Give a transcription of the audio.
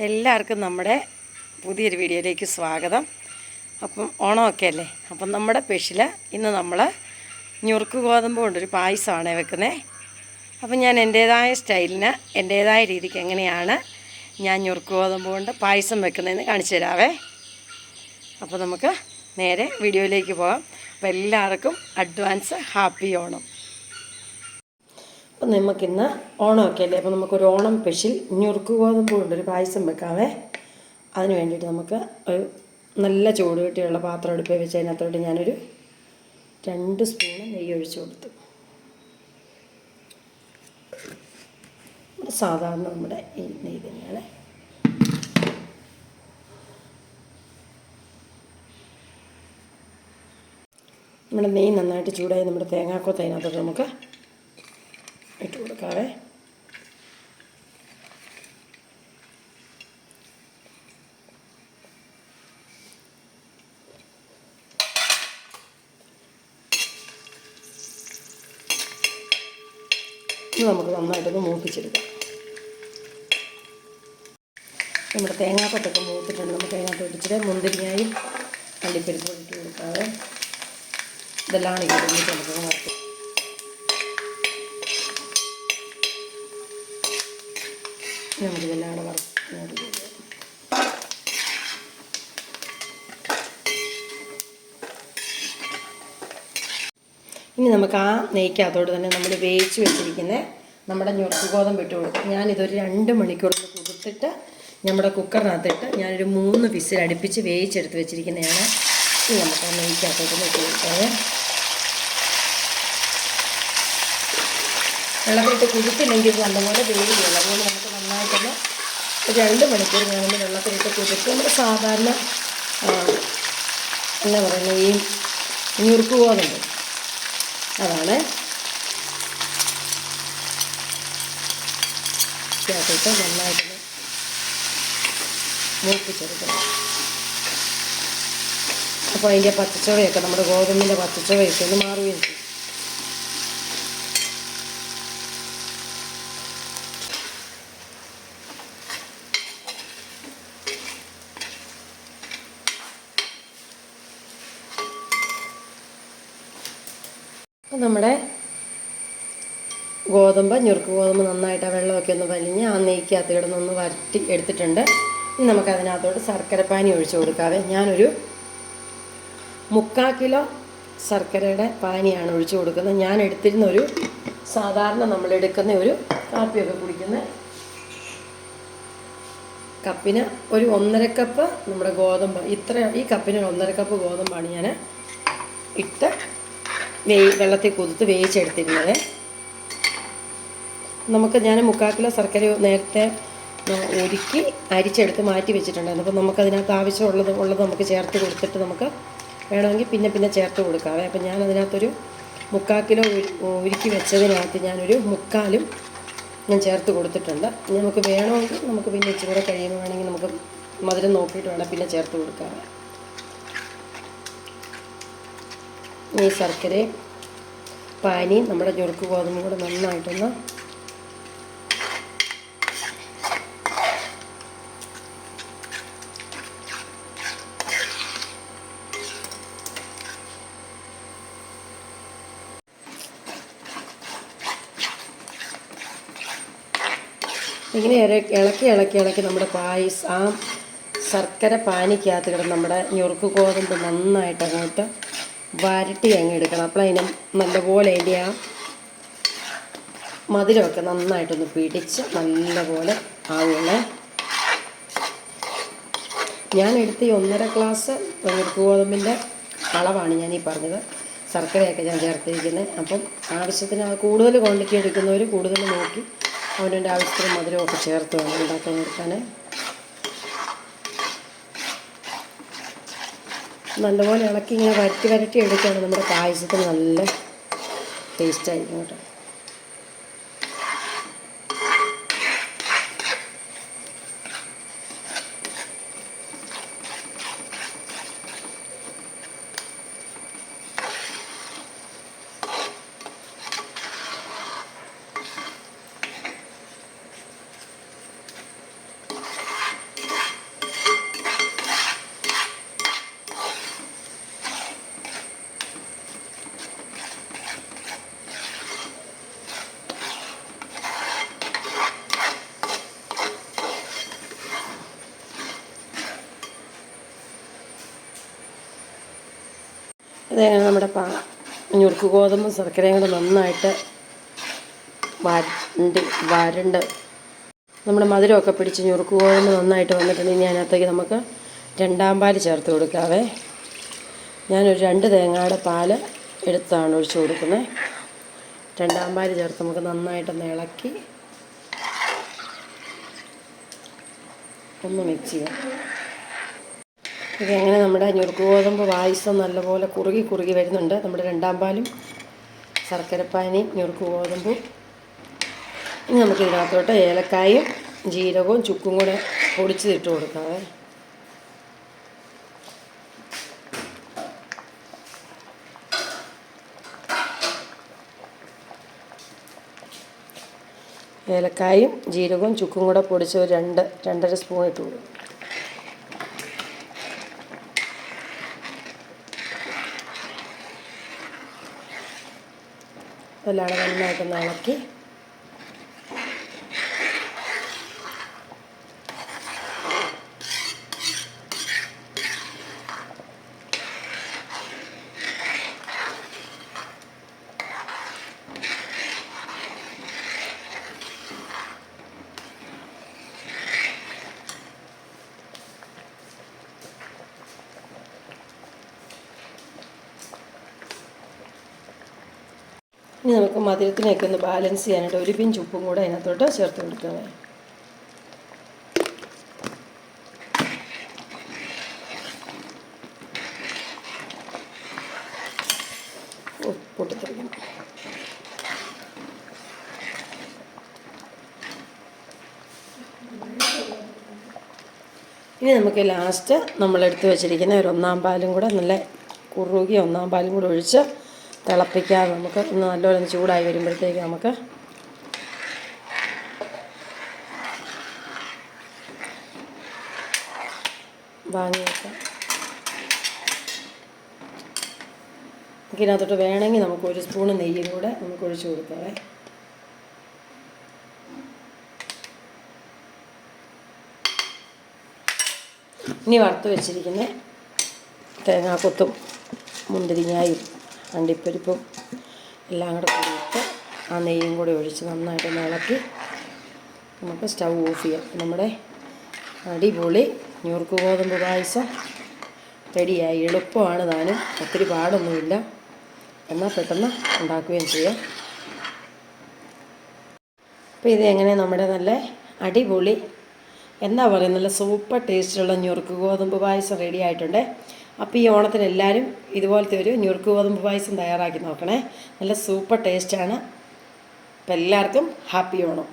എല്ലാവർക്കും നമ്മുടെ പുതിയൊരു വീഡിയോയിലേക്ക് സ്വാഗതം. അപ്പം ഓണമൊക്കെ അല്ലേ, അപ്പം നമ്മുടെ സ്പെഷ്യൽ ഇന്ന് നമ്മൾ ഞുറുക്ക് ഗോതമ്പ് കൊണ്ടൊരു പായസമാണ് വെക്കുന്നത്. അപ്പം ഞാൻ എൻ്റേതായ സ്റ്റൈലിന് എൻ്റേതായ രീതിക്ക് എങ്ങനെയാണ് ഞാൻ ഞുറുക്ക് ഗോതമ്പ് കൊണ്ട് പായസം വെക്കുന്നതെന്ന് കാണിച്ചു തരാവേ. അപ്പോൾ നമുക്ക് നേരെ വീഡിയോയിലേക്ക് പോകാം. അപ്പോൾ എല്ലാവർക്കും അഡ്വാൻസ് ഹാപ്പി ഓണം. അപ്പം നമുക്കിന്ന് ഓണമൊക്കെ അല്ലേ, അപ്പോൾ നമുക്കൊരു ഓണം സ്പെഷ്യൽ ഞുറുക്ക് ഗോതമ്പ് കൊണ്ടൊരു പായസം വെക്കാവേ. അതിന് വേണ്ടിയിട്ട് നമുക്ക് ഒരു നല്ല ചൂട് കെട്ടിയുള്ള പാത്രം അടുപ്പിൽ വെച്ച് അതിനകത്തോട്ട് ഞാനൊരു 2 സ്പൂൺ നെയ്യ് ഒഴിച്ച് കൊടുത്തു. സാധാരണ നമ്മുടെ ഈ നെയ്യ് തന്നെയാണ്. നമ്മുടെ നെയ്യ് നന്നായിട്ട് ചൂടായി നമ്മുടെ തേങ്ങാക്കൊത്ത് അതിനകത്തോട്ട് നമുക്ക് ഇട്ട് കൊടുക്കാവേ. ഇത് നമുക്ക് നന്നായിട്ടൊന്ന് മൂപ്പിച്ചെടുക്കാം. നമ്മുടെ തേങ്ങാക്കൊത്തൊക്കെ മൂത്തിട്ടുണ്ട്. നമുക്ക് അതിനകത്ത് ഇടിച്ചിട്ട് മുന്തിരിങ്ങയും അണ്ടിപ്പരിപ്പും ഇട്ട് കൊടുക്കാവേ. ഇതെല്ലാം ഇടുന്നത് ചിലപ്പോൾ വറുത്ത് നമുക്കിതെല്ലാം കൂടെ വറുത്ത് ഇനി നമുക്ക് ആ നെയ്ക്കകത്തോട് തന്നെ നമ്മൾ വേവിച്ച് വെച്ചിരിക്കുന്ന നമ്മുടെ ഞുറുക്ക് ഗോതമ്പ് ഇട്ട് കൊടുക്കും. ഞാനിതൊരു 2 മണിക്കൂറിൽ കൊടുത്തിട്ട് നമ്മുടെ കുക്കറിനകത്തിട്ട് ഞാനൊരു 3 വിസിൽ അടുപ്പിച്ച് വേവിച്ചെടുത്ത് വെച്ചിരിക്കുന്നതാണ്. ഇനി നമുക്ക് ആ നെയ്ക്കകത്തോട്ട് ഇട്ട് കൊടുക്കാതെ വെള്ളത്തിലിട്ട് കുതിർത്തില്ലെങ്കിൽ നല്ലപോലെ വേവില്ല. അതുകൊണ്ട് നമുക്ക് നന്നായിട്ടൊന്ന് ഒരു 2 മണിക്കൂർ ഞാനൊന്ന് വെള്ളത്തിലിട്ട് കുതിർത്ത് നമ്മൾ സാധാരണ എന്താ പറയുന്നത് ഈ ഞുറുക്ക് ഗോതമ്പ് അതാണ് ചേർത്തിട്ട് നന്നായിട്ട് മൂപ്പിച്ചെടുക്കണം. അപ്പോൾ അതിൻ്റെ പച്ചച്ചുവയൊക്കെ നമ്മുടെ ഗോതമ്പിൻ്റെ പച്ചച്ചുവയൊക്കെ ഒന്ന് മാറുകയും ചെയ്യും. അപ്പം നമ്മുടെ ഞുറുക്ക് ഗോതമ്പ് നന്നായിട്ട് ആ വെള്ളമൊക്കെ ഒന്ന് വലിഞ്ഞ് ആ നെയ്ക്കകത്ത് കിടന്നൊന്ന് വരട്ടി എടുത്തിട്ടുണ്ട്. ഇനി നമുക്കതിനകത്തോട്ട് ശർക്കരപ്പാനി ഒഴിച്ച് കൊടുക്കാവേ. ഞാനൊരു 3/4 കിലോ ശർക്കരയുടെ പാനിയാണ് ഒഴിച്ച് കൊടുക്കുന്നത്. ഞാൻ എടുത്തിരുന്ന ഒരു സാധാരണ നമ്മളെടുക്കുന്ന ഒരു കാപ്പിയൊക്കെ കുടിക്കുന്ന കപ്പിന് ഒരു 1.5 കപ്പ് നമ്മുടെ ഗോതമ്പ്, ഈ കപ്പിന് 1.5 കപ്പ് ഗോതമ്പാണ് ഞാൻ ഇട്ട് വെള്ളത്തിൽ കുതിർത്ത് വേവിച്ചെടുത്തിരുന്നത്. ഞാൻ 3/4 കിലോ ശർക്കര നേരത്തെ ഒരുക്കി അരിച്ചെടുത്ത് മാറ്റി വെച്ചിട്ടുണ്ടായിരുന്നു. അപ്പോൾ നമുക്കതിനകത്ത് ആവശ്യമുള്ളത് നമുക്ക് ചേർത്ത് കൊടുത്തിട്ട് നമുക്ക് വേണമെങ്കിൽ പിന്നെ ചേർത്ത് കൊടുക്കാവേ. അപ്പം ഞാനതിനകത്തൊരു 3/4 കിലോ ഒരുക്കി വെച്ചതിനകത്ത് ഞാനൊരു 3/4 ഞാൻ ചേർത്ത് കൊടുത്തിട്ടുണ്ട്. നമുക്ക് വേണമെങ്കിൽ നമുക്ക് പിന്നെ ഇച്ചിരി കൂടെ കഴിയുമ്പോൾ വേണമെങ്കിൽ നമുക്ക് മധുരം നോക്കിയിട്ട് വേണം പിന്നെ ചേർത്ത് കൊടുക്കാവേ. ഈ ശർക്കരയും പാനിയും നമ്മുടെ ഞുറുക്ക് ഗോതമ്പും കൂടെ നന്നായിട്ടൊന്ന് ഇങ്ങനെ ഇളക്കി നമ്മുടെ ആ ശർക്കര പാനിക്കകത്ത് കിടന്ന് നമ്മുടെ ഞുറുക്ക് ഗോതമ്പ് നന്നായിട്ട് അങ്ങോട്ട് വരട്ടി അങ്ങ് എടുക്കണം. അപ്പോൾ അതിന് നല്ലപോലെ അതിൻ്റെ ആ മധുരമൊക്കെ നന്നായിട്ടൊന്ന് പിടിച്ച് നല്ലപോലെ ആവുകയുള്ളേ. ഞാനെടുത്ത് ഈ 1.5 ഗ്ലാസ് ഞുറുക്ക് ഗോതമ്പിൻ്റെ അളവാണ് ഞാനീ പറഞ്ഞത്. ശർക്കരയൊക്കെ ഞാൻ ചേർത്തിരിക്കുന്നത്. അപ്പം ആവശ്യത്തിന് കൂടുതൽ ക്വാണ്ടിറ്റി എടുക്കുന്നവർ കൂടുതൽ നോക്കി അവൻ്റെ ആവശ്യത്തിന് മധുരമൊക്കെ ചേർത്ത് വേണം ഉണ്ടാക്കാൻ കൊടുക്കാൻ. നല്ലപോലെ ഇളക്കി ഇങ്ങനെ വരട്ടി എടുക്കുകയാണ് നമ്മുടെ പായസത്തിന് നല്ല ടേസ്റ്റായിരിക്കും കേട്ടോ. അതങ്ങനെ നമ്മുടെ ഞുറുക്ക് ഗോതമ്പും ശർക്കരയും കൂടെ നന്നായിട്ട് വരണ്ട് നമ്മുടെ മധുരമൊക്കെ പിടിച്ച് ഞുറുക്ക് ഗോതമ്പ് നന്നായിട്ട് വന്നിട്ടുണ്ടെങ്കിൽ ഇനി അതിനകത്തേക്ക് നമുക്ക് രണ്ടാം പാൽ ചേർത്ത് കൊടുക്കാവേ. ഞാനൊരു 2 തേങ്ങയുടെ പാൽ എടുത്താണ് ഒഴിച്ച് കൊടുക്കുന്നത്. രണ്ടാം പാൽ ചേർത്ത് നമുക്ക് നന്നായിട്ടൊന്ന് ഇളക്കി ഒന്ന് മിക്സ് ചെയ്യാം. ഇതെങ്ങനെ നമ്മുടെ ഞുറുക്ക് ഗോതമ്പ് പായസം നല്ലപോലെ കുറുകി വരുന്നുണ്ട്. നമ്മുടെ രണ്ടാം പാലും ശർക്കരപ്പാനിയും ഞുറുക്ക് ഗോതമ്പും. ഇനി നമുക്ക് ഇതിനകത്തോട്ട് ഏലക്കായും ജീരകവും ചുക്കും കൂടെ പൊടിച്ചിട്ട് കൊടുക്കാവേ. ഏലക്കായും ജീരകവും ചുക്കും കൂടെ പൊടിച്ച് ഒരു 2-2.5 സ്പൂൺ ഇട്ട് കൊടുക്കും. എല്ലാം നന്നായിട്ടൊന്ന് ഇളക്കി ഇനി നമുക്ക് മധുരത്തിനൊക്കെ ഒന്ന് ബാലൻസ് ചെയ്യാനായിട്ട് ഒരു പിഞ്ച് ഉപ്പും കൂടെ അതിനകത്തോട്ട് ചേർത്ത് കൊടുക്കുക. പൊട്ടിത്തെറിക്കണം. ഇനി നമുക്ക് ലാസ്റ്റ് നമ്മളെടുത്ത് വെച്ചിരിക്കുന്ന ഒരു 1-ാം പാലും കൂടെ നല്ല കുറുകിയ 1-ാം പാലും കൂടെ ഒഴിച്ച് തിളപ്പിക്കാതെ നമുക്ക് ഒന്ന് നല്ലോണം ചൂടായി വരുമ്പോഴത്തേക്ക് നമുക്ക് വാങ്ങി വെക്കാം. ഇതിനകത്തോട്ട് വേണമെങ്കിൽ നമുക്ക് 1 സ്പൂൺ നെയ്യും കൂടെ നമുക്ക് ഒഴിച്ച് കൊടുക്കാവേ. ഇനി വറുത്ത് വെച്ചിരിക്കുന്ന തേങ്ങാക്കൊത്തും മുന്തിരിങ്ങായും അണ്ടിപ്പരിപ്പും എല്ലാം കൂടെ കൂടിയിട്ട് ആ നെയ്യും കൂടെ ഒഴിച്ച് നന്നായിട്ട് ഇളക്കി നമുക്ക് സ്റ്റൗ ഓഫ് ചെയ്യാം. നമ്മുടെ അടിപൊളി ഞുറുക്ക് ഗോതമ്പ് പായസം റെഡിയായി. എളുപ്പമാണ് താനും, ഒത്തിരി പാടൊന്നുമില്ല, എന്നാൽ പെട്ടെന്ന് ഉണ്ടാക്കുകയും ചെയ്യാം. അപ്പോൾ ഇത് എങ്ങനെ നമ്മുടെ നല്ല അടിപൊളി എന്താ പറയുക, നല്ല സൂപ്പർ ടേസ്റ്റുള്ള ഞുറുക്ക് ഗോതമ്പ് പായസം റെഡി ആയിട്ടുണ്ട്. അപ്പോൾ ഈ ഓണത്തിന് എല്ലാവരും ഇതുപോലത്തെ ഒരു ഞുറുക്ക് ഗോതമ്പ് പായസം തയ്യാറാക്കി നോക്കണേ. നല്ല സൂപ്പർ ടേസ്റ്റാണ്. അപ്പോൾ എല്ലാവർക്കും ഹാപ്പി ഓണം.